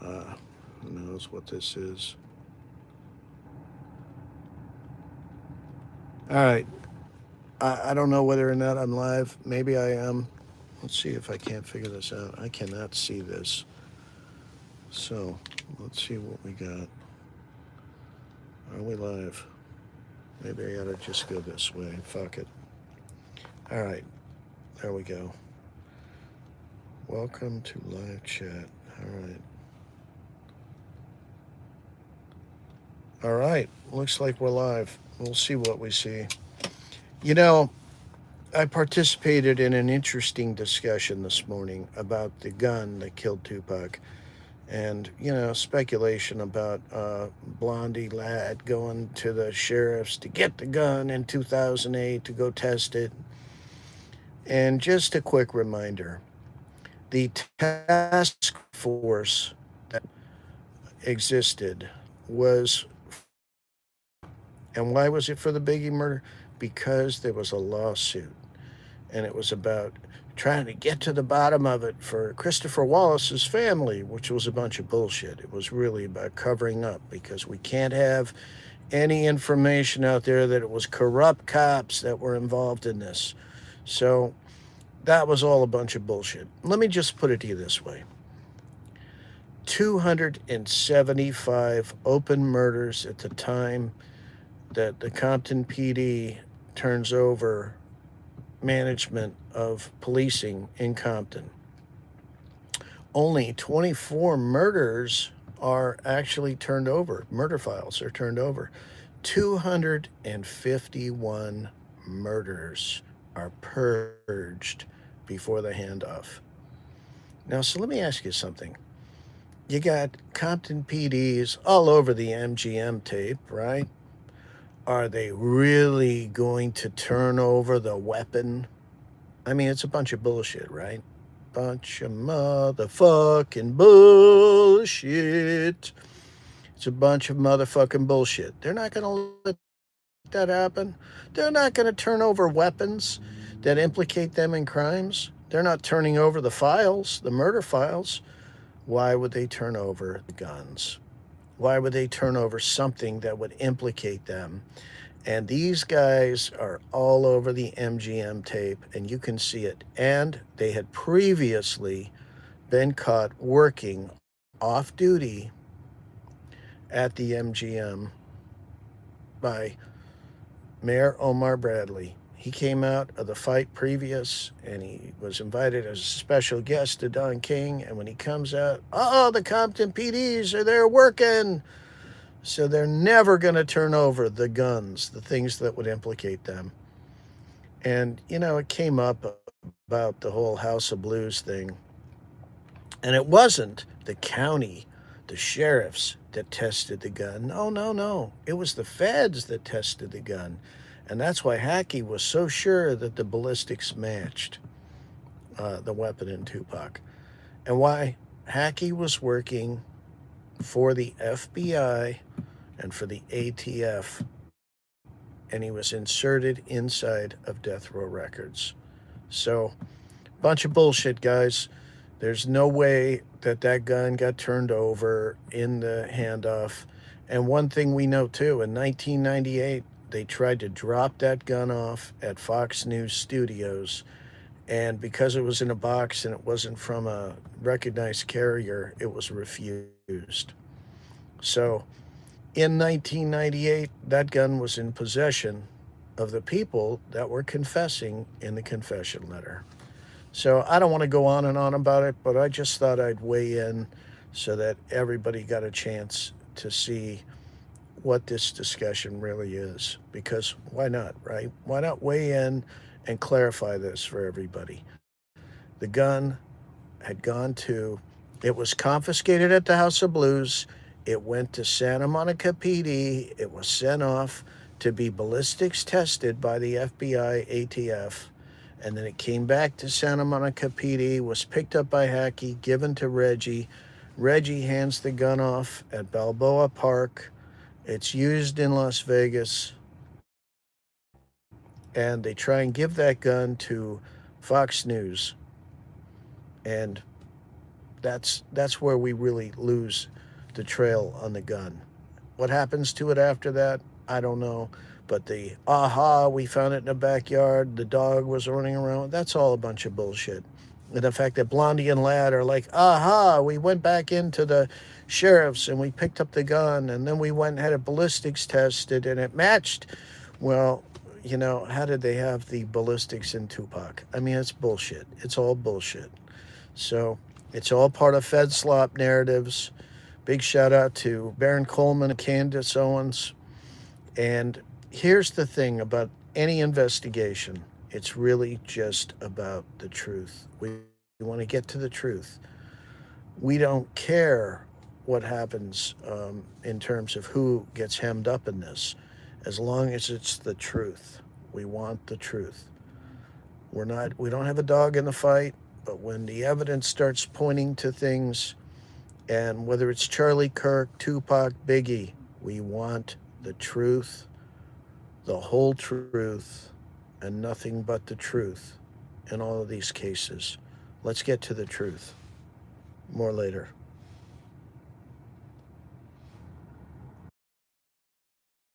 Who knows what this is? All right. I don't know whether or not I'm live. Maybe I am. Let's see if I can't figure this out. I cannot see this. So let's see what we got. Are we live? Maybe I ought to just go this way. Fuck it. All right. There we go. Welcome to live chat. All right. All right. Looks like we're live. We'll see what we see. You know, I participated in an interesting discussion this morning about the gun that killed Tupac. And, speculation about Blondie Lad going to the sheriffs to get the gun in 2008 to go test it. And just a quick reminder, the task force that existed was for the Biggie murder. And why was it for the Biggie murder? Because there was a lawsuit, and it was about trying to get to the bottom of it for Christopher Wallace's family, which was a bunch of bullshit. It was really about covering up because we can't have any information out there that it was corrupt cops that were involved in this. So that was all a bunch of bullshit. Let me just put it to you this way: 275 open murders at the time that the Compton PD turns over management of policing in Compton. Only 24 murders are actually turned over. Murder files are turned over. 251 murders are purged before the handoff. Now, so let me ask you something. You got Compton PDs all over the MGM tape, right? Are they really going to turn over the weapon? I mean, it's a bunch of bullshit, right? Bunch of motherfucking bullshit. It's a bunch of motherfucking bullshit. They're not going to let that happen. They're not going to turn over weapons that implicate them in crimes. They're not turning over the files, the murder files. Why would they turn over the guns? Why would they turn over something that would implicate them? And these guys are all over the MGM tape, and you can see it. And they had previously been caught working off duty at the MGM by Mayor Omar Bradley. He came out of the fight previous, and he was invited as a special guest to Don King. And when he comes out, the Compton PDs are there working. So they're never going to turn over the guns, the things that would implicate them. And, it came up about the whole House of Blues thing. And it wasn't the county, the sheriffs that tested the gun. No, no, no. It was the feds that tested the gun. And that's why Hackey was so sure that the ballistics matched the weapon in Tupac. And why Hackey was working for the FBI and for the ATF, and he was inserted inside of Death Row Records. So, bunch of bullshit, guys. There's no way that that gun got turned over in the handoff. And one thing we know too, in 1998, they tried to drop that gun off at Fox News Studios. And because it was in a box and it wasn't from a recognized carrier, it was refused. So, in 1998, that gun was in possession of the people that were confessing in the confession letter. So I don't want to go on and on about it, but I just thought I'd weigh in so that everybody got a chance to see what this discussion really is. Because why not, right? Why not weigh in and clarify this for everybody? The gun had gone to, it was confiscated at the House of Blues. It went to Santa Monica PD. It was sent off to be ballistics tested by the FBI, ATF. And then it came back to Santa Monica PD, was picked up by Hackey, given to Reggie. Reggie hands the gun off at Balboa Park. It's used in Las Vegas. And they try and give that gun to Fox News. And That's where we really lose the trail on the gun. What happens to it after that, I don't know. But the aha, we found it in the backyard, the dog was running around, that's all a bunch of bullshit. And the fact that Blondie and Lad are like, aha, we went back into the sheriff's and we picked up the gun and then we went and had a ballistics tested and it matched. Well, you know, how did they have the ballistics in Tupac? I mean, it's bullshit. It's all bullshit. So it's all part of Fed slop narratives. Big shout out to Baron Coleman and Candace Owens. And here's the thing about any investigation. It's really just about the truth. We want to get to the truth. We don't care what happens in terms of who gets hemmed up in this, as long as it's the truth. We want the truth. We don't have a dog in the fight, but when the evidence starts pointing to things, and whether it's Charlie Kirk, Tupac, Biggie, we want the truth, the whole truth, and nothing but the truth in all of these cases. Let's get to the truth. More later.